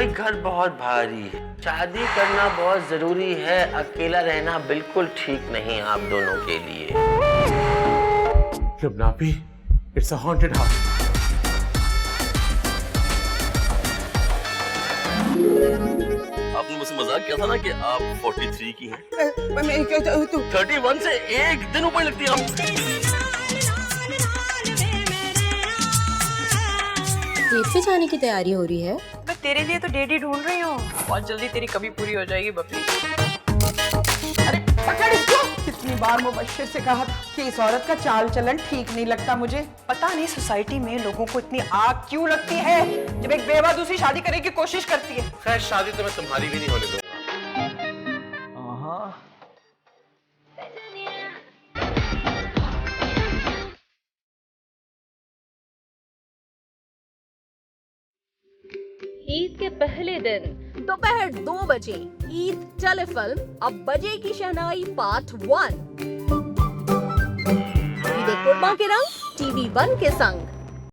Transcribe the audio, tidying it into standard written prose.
भाई घर बहुत भारी है, शादी करना बहुत जरूरी है, अकेला रहना बिल्कुल ठीक नहीं आप दोनों के लिए। लुबनापी, इट्स अ हॉन्टेड हाउस। आपने मुझसे मजाक किया था ना कि आप 43 की हैं। मैं क्या 31 से एक दिन ऊपर लगती है आप। डेट पे जाने की तैयारी हो रही है। मैं तेरे लिए तो डेडी ढूंढ रही हूँ। बहुत जल्दी तेरी कमी पूरी हो जाएगी बबली। अरे पकड़ इसको। कितनी बार मुबश्शिर से कहा था कि इस औरत का चाल चलन ठीक नहीं लगता मुझे। पता नहीं सोसाइटी में लोगों को इतनी आग क्यों लगती है जब एक बेवा दूसरी शादी करने की कोशिश करती है। खैर शादी तो मैं तुम्हारी भी नहीं होने दूंगा। ईद के पहले दिन दोपहर 2 बजे ईद टेलीफिल्म अब बजेगी शहनाई पार्ट 1। ईद कुर्बान के रंग TV1 के संग।